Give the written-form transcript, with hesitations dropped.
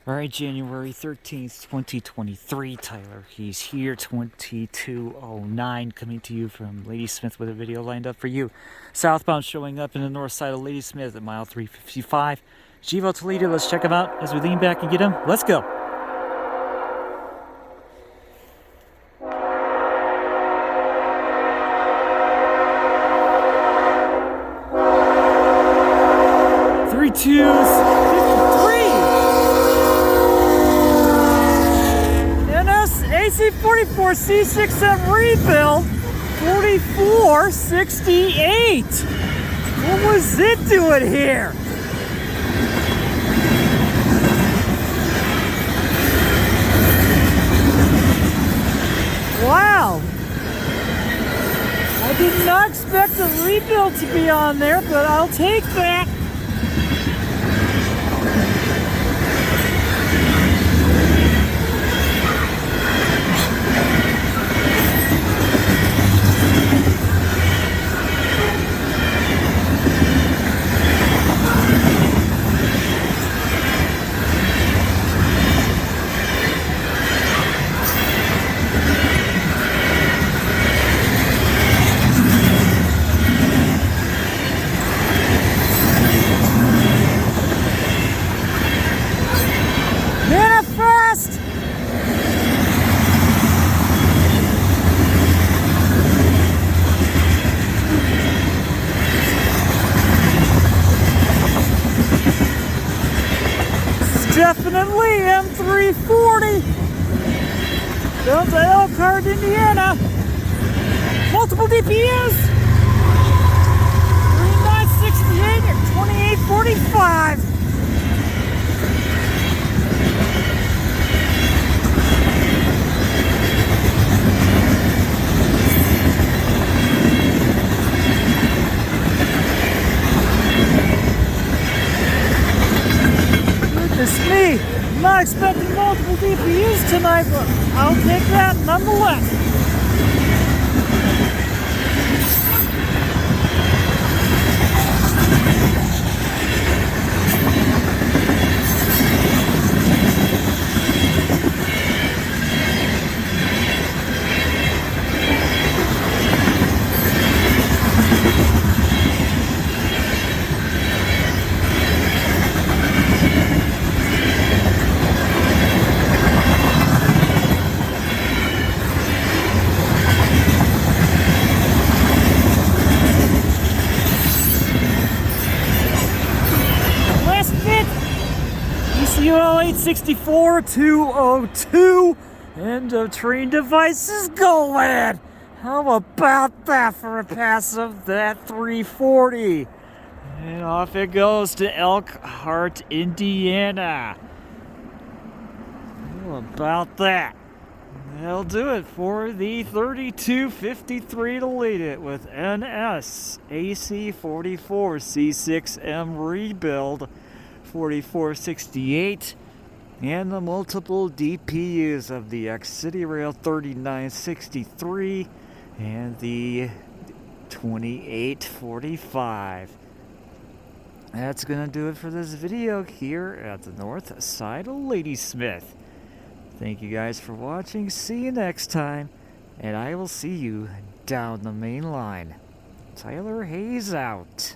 Alright, January 13th, 2023, Tyler. He's here, 2209, coming to you from Ladysmith with a video lined up for you. Southbound showing up in the north side of Ladysmith at mile 355. Givo to leader, let's check him out as we lean back and get him. Let's go. Three twos, 53. NS AC44C6M rebuild, 4468. What was it doing here? Wow. I did not expect the rebuild to be on there, but I'll take that. Manifest! This is definitely M340 down to Elkhart, Indiana. Multiple DPUs. 3968 and 2845. It's me. I'm not expecting multiple DPUs tonight, but I'll take that nonetheless. UL 864-202 end of train devices going. How about that for a pass of that 340? And off it goes to Elkhart, Indiana. How about that? That'll do it for the 3253 to lead it with NS AC44C6M rebuild. 4468 and the multiple DPUs of the ex-Citirail 3963 and the 2845. That's gonna do it for this video here at the north side of Ladysmith. Thank you guys for watching. See you next time, and I will see you down the main line. Tyler Hayes out.